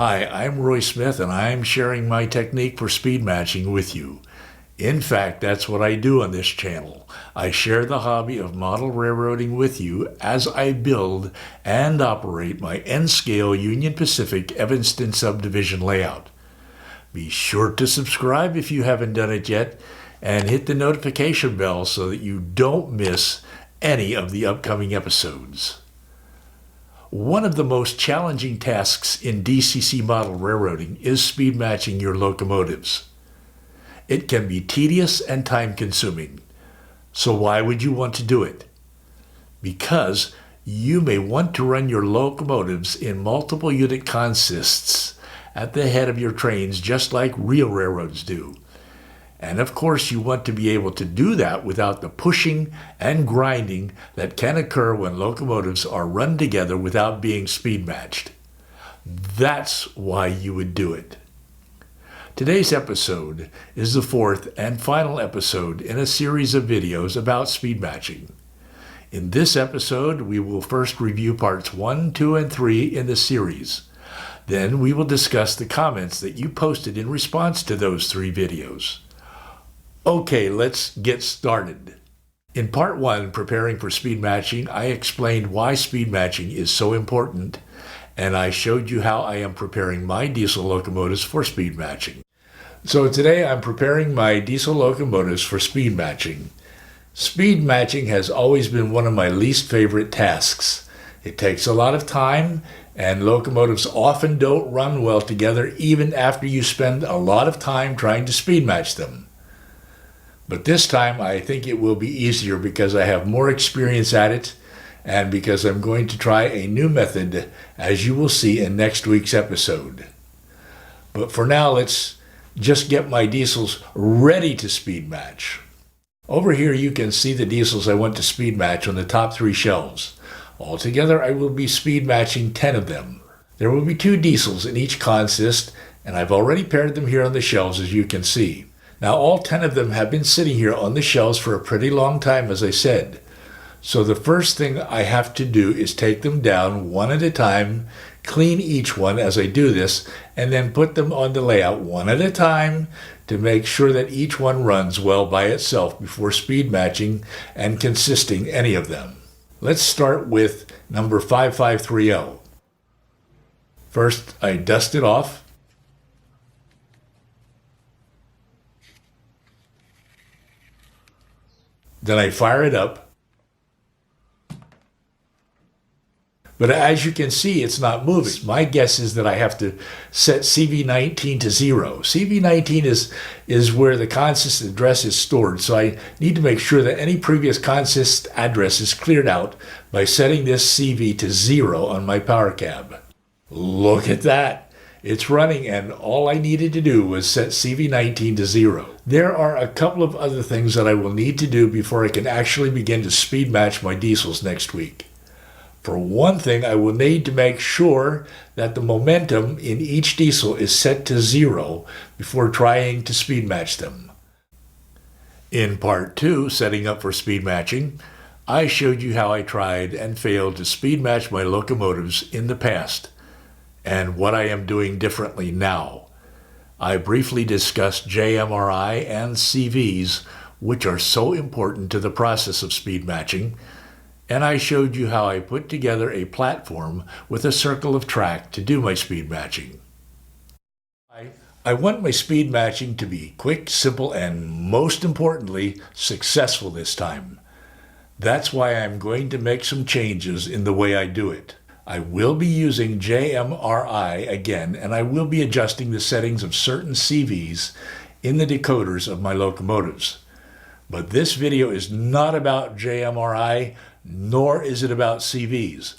Hi, I'm Roy Smith, and I'm sharing my technique for speed matching with you. In fact, that's what I do on this channel. I share the hobby of model railroading with you as I build and operate my N-scale Union Pacific Evanston subdivision layout. Be sure to subscribe if you haven't done it yet, and hit the notification bell so that you don't miss any of the upcoming episodes. One of the most challenging tasks in DCC model railroading is speed matching your locomotives. It can be tedious and time-consuming. So why would you want to do it? Because you may want to run your locomotives in multiple unit consists at the head of your trains, just like real railroads do. And of course, you want to be able to do that without the pushing and grinding that can occur when locomotives are run together without being speed matched. That's why you would do it. Today's episode is the fourth and final episode in a series of videos about speed matching. In this episode, we will first review parts 1, 2, and 3 in the series. Then we will discuss the comments that you posted in response to those 3 videos. Okay, let's get started. In part 1, preparing for speed matching, I explained why speed matching is so important, and I showed you how I am preparing my diesel locomotives for speed matching. So today I'm preparing my diesel locomotives for speed matching. Speed matching has always been one of my least favorite tasks. It takes a lot of time, and locomotives often don't run well together even after you spend a lot of time trying to speed match them. But this time I think it will be easier because I have more experience at it and because I'm going to try a new method, as you will see in next week's episode. But for now, let's just get my diesels ready to speed match. Over here you can see the diesels I want to speed match on the top 3 shelves. Altogether I will be speed matching 10 of them. There will be 2 diesels in each consist, and I've already paired them here on the shelves, as you can see. Now all 10 of them have been sitting here on the shelves for a pretty long time, as I said. So the first thing I have to do is take them down one at a time, clean each one as I do this, and then put them on the layout one at a time to make sure that each one runs well by itself before speed matching and consisting any of them. Let's start with number 5530. First, I dust it off. Then I fire it up. But as you can see, it's not moving. My guess is that I have to set CV19 to 0. CV19 is where the consist address is stored, so I need to make sure that any previous consist address is cleared out by setting this CV to 0 on my power cab. Look at that. It's running, and all I needed to do was set CV19 to 0. There are a couple of other things that I will need to do before I can actually begin to speed match my diesels next week. For one thing, I will need to make sure that the momentum in each diesel is set to 0 before trying to speed match them. In part 2, setting up for speed matching, I showed you how I tried and failed to speed match my locomotives in the past, and what I am doing differently now. I briefly discussed JMRI and CVs, which are so important to the process of speed matching, and I showed you how I put together a platform with a circle of track to do my speed matching. I want my speed matching to be quick, simple, and most importantly, successful this time. That's why I'm going to make some changes in the way I do it. I will be using JMRI again, and I will be adjusting the settings of certain CVs in the decoders of my locomotives. But this video is not about JMRI, nor is it about CVs.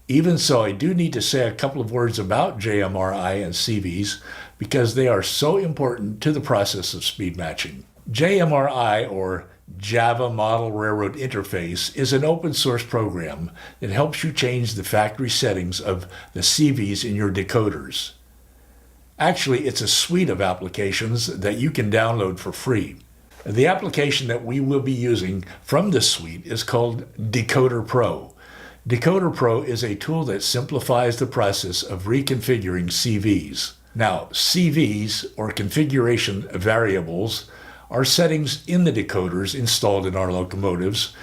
Even so, I do need to say a couple of words about JMRI and CVs because they are so important to the process of speed matching. JMRI, or Java Model Railroad Interface, is an open source program that helps you change the factory settings of the CVs in your decoders. Actually, it's a suite of applications that you can download for free. The application that we will be using from this suite is called Decoder Pro. Decoder Pro is a tool that simplifies the process of reconfiguring CVs. Now, CVs, or configuration variables, are settings in the decoders installed in our locomotives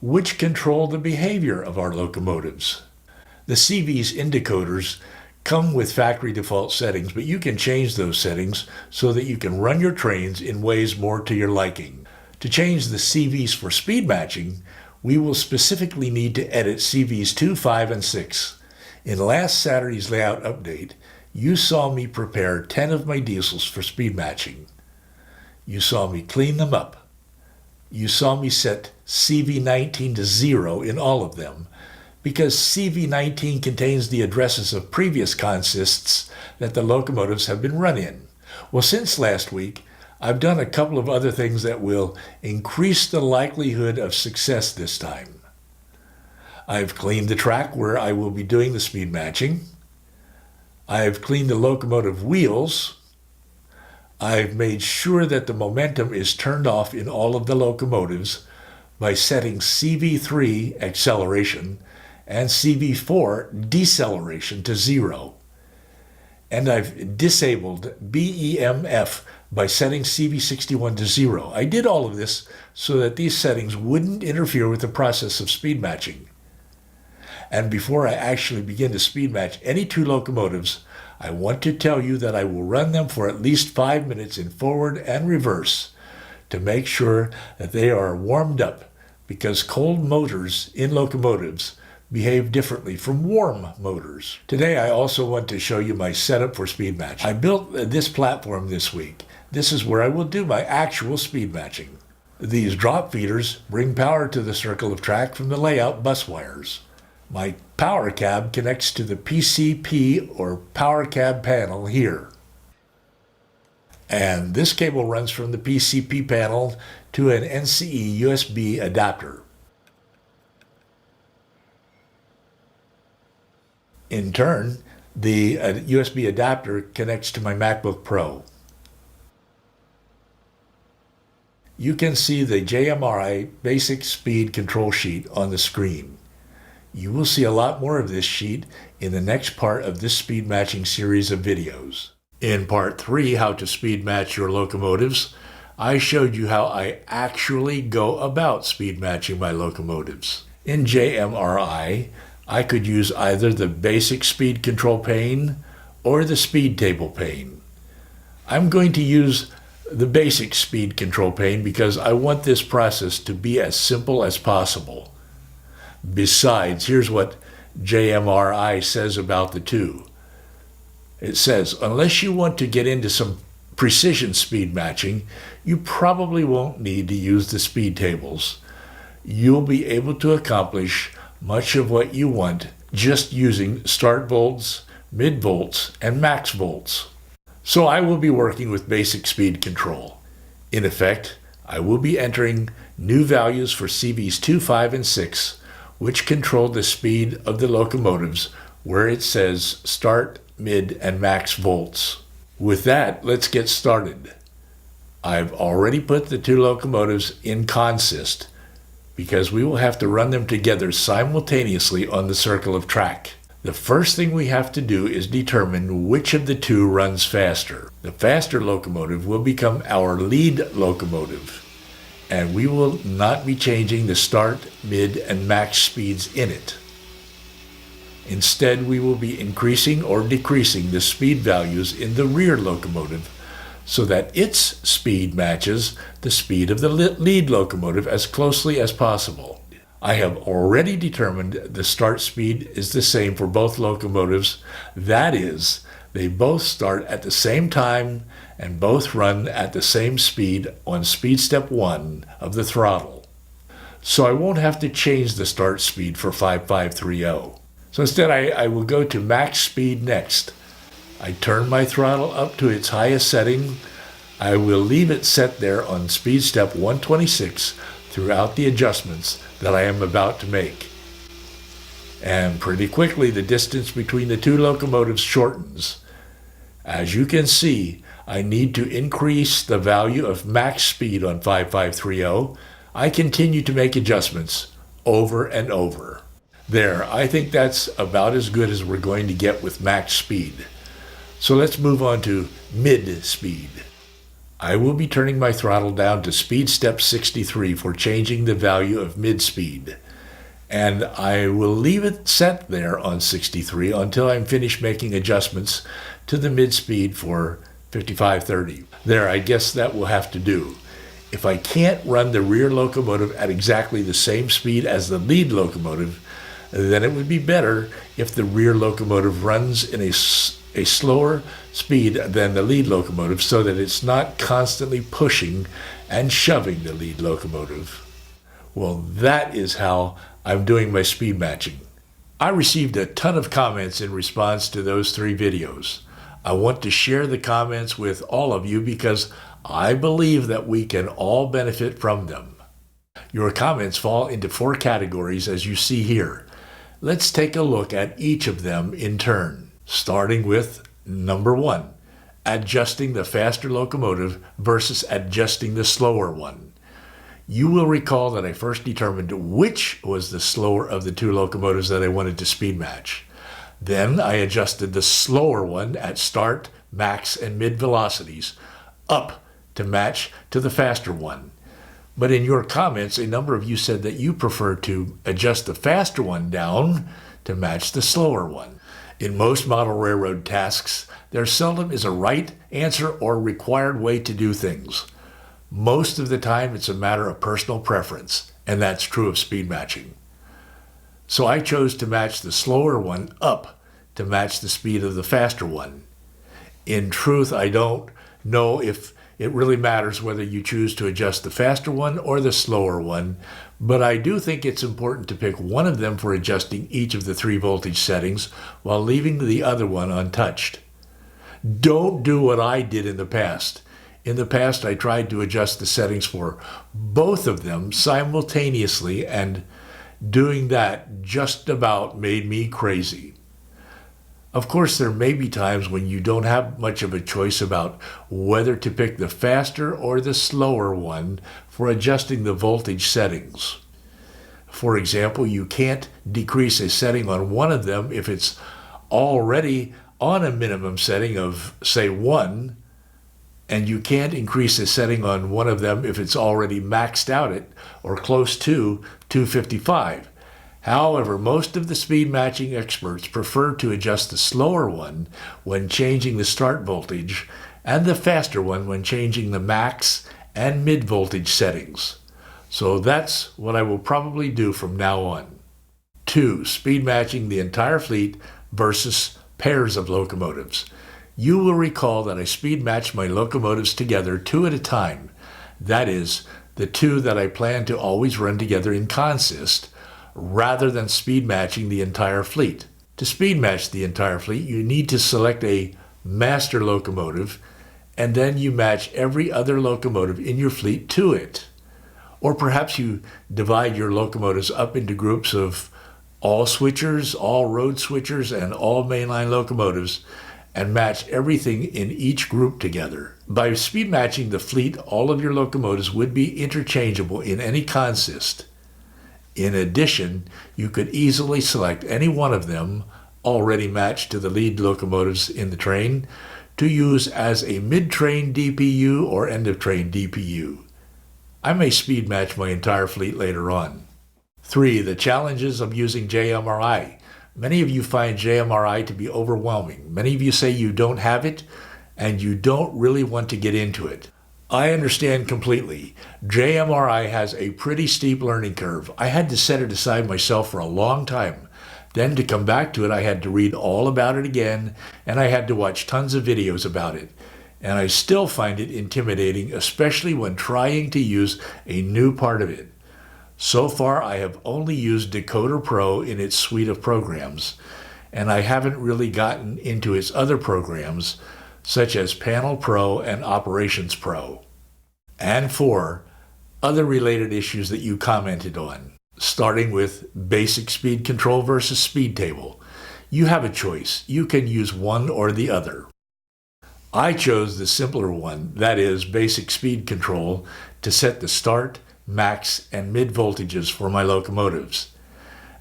which control the behavior of our locomotives. The CVs in decoders come with factory default settings, but you can change those settings so that you can run your trains in ways more to your liking. To change the CVs for speed matching, we will specifically need to edit CVs 2, 5, and 6. In last Saturday's layout update, you saw me prepare 10 of my diesels for speed matching. You saw me clean them up. You saw me set CV19 to 0 in all of them, because CV19 contains the addresses of previous consists that the locomotives have been run in. Well, since last week, I've done a couple of other things that will increase the likelihood of success this time. I've cleaned the track where I will be doing the speed matching. I've cleaned the locomotive wheels. I've made sure that the momentum is turned off in all of the locomotives by setting CV3 acceleration and CV4 deceleration to 0. And I've disabled BEMF by setting CV61 to 0. I did all of this so that these settings wouldn't interfere with the process of speed matching. And before I actually begin to speed match any two locomotives, I want to tell you that I will run them for at least 5 minutes in forward and reverse to make sure that they are warmed up, because cold motors in locomotives behave differently from warm motors. Today I also want to show you my setup for speed matching. I built this platform this week. This is where I will do my actual speed matching. These drop feeders bring power to the circle of track from the layout bus wires. My power cab connects to the PCP or power cab panel here. And this cable runs from the PCP panel to an NCE USB adapter. In turn, the USB adapter connects to my MacBook Pro. You can see the JMRI basic speed control sheet on the screen. You will see a lot more of this sheet in the next part of this speed matching series of videos. In part 3, how to speed match your locomotives, I showed you how I actually go about speed matching my locomotives. In JMRI, I could use either the basic speed control pane or the speed table pane. I'm going to use the basic speed control pane because I want this process to be as simple as possible. Besides, here's what JMRI says about the two. It says, unless you want to get into some precision speed matching, you probably won't need to use the speed tables. You'll be able to accomplish much of what you want just using start volts, mid volts, and max volts. So I will be working with basic speed control. In effect, I will be entering new values for CVs 2, 5, and 6, which control the speed of the locomotives where it says start, mid, and max volts. With that, let's get started. I've already put the two locomotives in consist because we will have to run them together simultaneously on the circle of track. The first thing we have to do is determine which of the two runs faster. The faster locomotive will become our lead locomotive, and we will not be changing the start, mid, and max speeds in it. Instead, we will be increasing or decreasing the speed values in the rear locomotive so that its speed matches the speed of the lead locomotive as closely as possible. I have already determined the start speed is the same for both locomotives. That is, they both start at the same time and both run at the same speed on speed step 1 of the throttle. So I won't have to change the start speed for 5530. So instead I will go to max speed next. I turn my throttle up to its highest setting. I will leave it set there on speed step 126 throughout the adjustments that I am about to make. And pretty quickly the distance between the two locomotives shortens. As you can see, I need to increase the value of max speed on 5530. I continue to make adjustments over and over. There, I think that's about as good as we're going to get with max speed. So let's move on to mid speed. I will be turning my throttle down to speed step 63 for changing the value of mid speed. And I will leave it set there on 63 until I'm finished making adjustments to the mid speed for 55-30. There, I guess that will have to do. If I can't run the rear locomotive at exactly the same speed as the lead locomotive, then it would be better if the rear locomotive runs in a slower speed than the lead locomotive so that it's not constantly pushing and shoving the lead locomotive. Well, that is how I'm doing my speed matching. I received a ton of comments in response to those 3 videos. I want to share the comments with all of you because I believe that we can all benefit from them. Your comments fall into 4 categories as you see here. Let's take a look at each of them in turn, starting with number 1, adjusting the faster locomotive versus adjusting the slower one. You will recall that I first determined which was the slower of the 2 locomotives that I wanted to speed match. Then I adjusted the slower one at start, max, and mid velocities up to match to the faster one. But in your comments, a number of you said that you prefer to adjust the faster one down to match the slower one. In most model railroad tasks, there seldom is a right answer or required way to do things. Most of the time, it's a matter of personal preference, and that's true of speed matching. So I chose to match the slower one up to match the speed of the faster one. In truth, I don't know if it really matters whether you choose to adjust the faster one or the slower one, but I do think it's important to pick one of them for adjusting each of the 3 voltage settings while leaving the other one untouched. Don't do what I did in the past. In the past, I tried to adjust the settings for both of them simultaneously, and doing that just about made me crazy. Of course, there may be times when you don't have much of a choice about whether to pick the faster or the slower one for adjusting the voltage settings. For example, you can't decrease a setting on one of them if it's already on a minimum setting of, say, 1, and you can't increase a setting on one of them if it's already maxed out at or close to 255. However, most of the speed matching experts prefer to adjust the slower one when changing the start voltage and the faster one when changing the max and mid voltage settings. So that's what I will probably do from now on. 2. Speed matching the entire fleet versus pairs of locomotives. You will recall that I speed matched my locomotives together 2 at a time. That is, the 2 that I plan to always run together in consist, rather than speed matching the entire fleet. To speed match the entire fleet, you need to select a master locomotive, and then you match every other locomotive in your fleet to it. Or perhaps you divide your locomotives up into groups of all switchers, all road switchers, and all mainline locomotives, and match everything in each group together. By speed matching the fleet, all of your locomotives would be interchangeable in any consist. In addition, you could easily select any one of them, already matched to the lead locomotives in the train, to use as a mid-train DPU or end-of-train DPU. I may speed match my entire fleet later on. 3. The challenges of using JMRI. Many of you find JMRI to be overwhelming. Many of you say you don't have it and you don't really want to get into it. I understand completely. JMRI has a pretty steep learning curve. I had to set it aside myself for a long time. Then to come back to it, I had to read all about it again, and I had to watch tons of videos about it. And I still find it intimidating, especially when trying to use a new part of it. So far, I have only used Decoder Pro in its suite of programs, and I haven't really gotten into its other programs, such as Panel Pro and Operations Pro. And 4, other related issues that you commented on, starting with basic speed control versus speed table. You have a choice. You can use one or the other. I chose the simpler one, that is, basic speed control, to set the start, max, and mid voltages for my locomotives.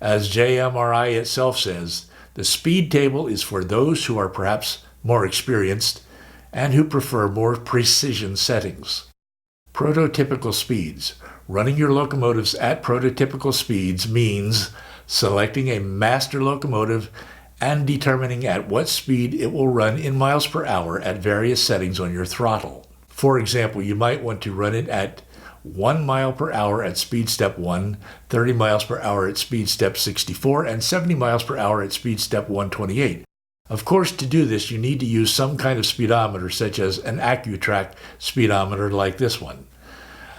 As JMRI itself says, the speed table is for those who are perhaps more experienced and who prefer more precision settings. Prototypical speeds. Running your locomotives at prototypical speeds means selecting a master locomotive and determining at what speed it will run in miles per hour at various settings on your throttle. For example, you might want to run it at 1 mile per hour at speed step 1, 30 miles per hour at speed step 64, and 70 miles per hour at speed step 128. Of course, to do this, you need to use some kind of speedometer, such as an AccuTrack speedometer like this one.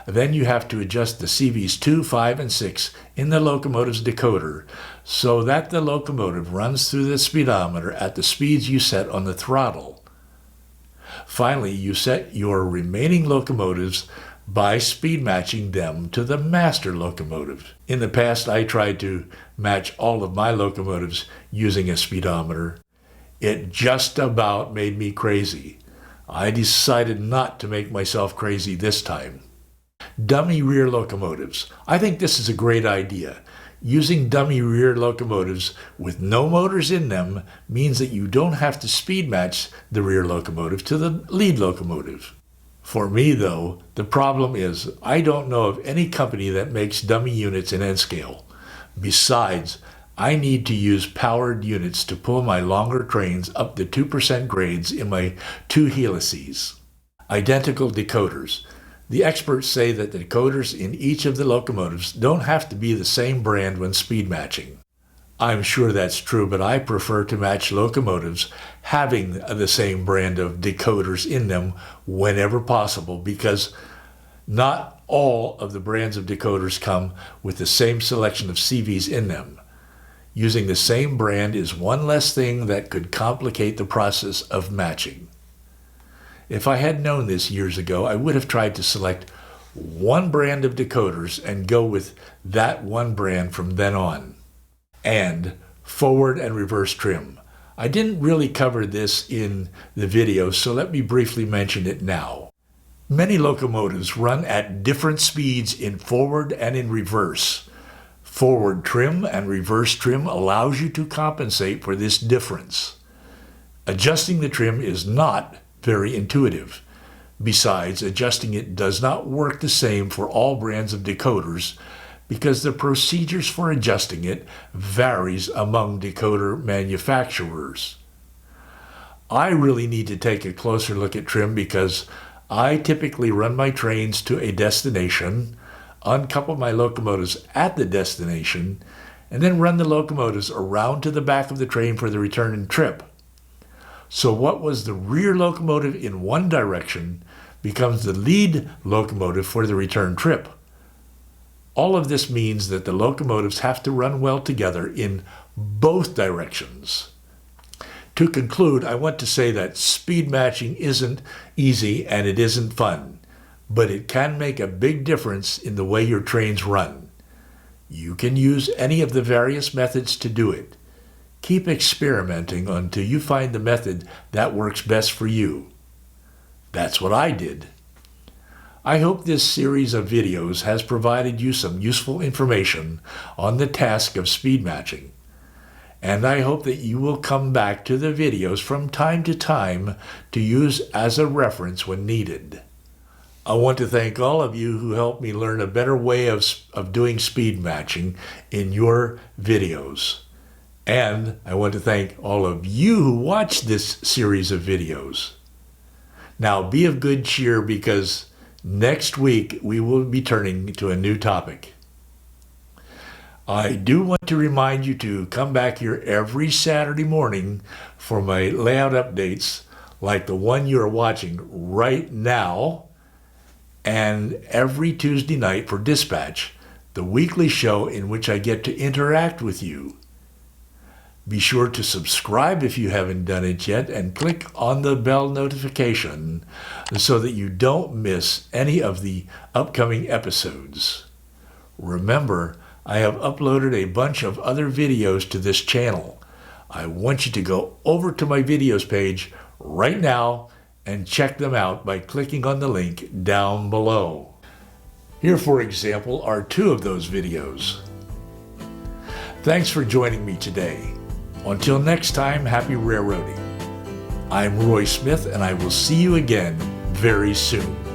Then you have to adjust the CVs 2, 5, and 6 in the locomotive's decoder so that the locomotive runs through the speedometer at the speeds you set on the throttle. Finally, you set your remaining locomotives by speed matching them to the master locomotive. In the past, I tried to match all of my locomotives using a speedometer. It just about made me crazy. I decided not to make myself crazy this time. Dummy rear locomotives. I think this is a great idea. Using dummy rear locomotives with no motors in them means that you don't have to speed match the rear locomotive to the lead locomotive. For me, though, the problem is I don't know of any company that makes dummy units in N-scale. Besides, I need to use powered units to pull my longer trains up the 2% grades in my 2 helices. Identical decoders. The experts say that the decoders in each of the locomotives don't have to be the same brand when speed matching. I'm sure that's true, but I prefer to match locomotives having the same brand of decoders in them whenever possible, because not all of the brands of decoders come with the same selection of CVs in them. Using the same brand is one less thing that could complicate the process of matching. If I had known this years ago, I would have tried to select one brand of decoders and go with that one brand from then on. And forward and reverse trim. I didn't really cover this in the video, so let me briefly mention it now. Many locomotives run at different speeds in forward and in reverse. Forward trim and reverse trim allows you to compensate for this difference. Adjusting the trim is not very intuitive. Besides, adjusting it does not work the same for all brands of decoders because the procedures for adjusting it varies among decoder manufacturers. I really need to take a closer look at trim because I typically run my trains to a destination, uncouple my locomotives at the destination, and then run the locomotives around to the back of the train for the return and trip. So what was the rear locomotive in one direction becomes the lead locomotive for the return trip. All of this means that the locomotives have to run well together in both directions. To conclude, I want to say that speed matching isn't easy and it isn't fun, but it can make a big difference in the way your trains run. You can use any of the various methods to do it. Keep experimenting until you find the method that works best for you. That's what I did. I hope this series of videos has provided you some useful information on the task of speed matching. And I hope that you will come back to the videos from time to time to use as a reference when needed. I want to thank all of you who helped me learn a better way of doing speed matching in your videos. And I want to thank all of you who watched this series of videos. Now be of good cheer because next week we will be turning to a new topic. I do want to remind you to come back here every Saturday morning for my layout updates like the one you are watching right now, and every Tuesday night for Dispatch, the weekly show in which I get to interact with you. Be sure to subscribe if you haven't done it yet and click on the bell notification so that you don't miss any of the upcoming episodes. Remember, I have uploaded a bunch of other videos to this channel. I want you to go over to my videos page right now and check them out by clicking on the link down below. Here, for example, are 2 of those videos. Thanks for joining me today. Until next time, happy railroading. I'm Roy Smith, and I will see you again very soon.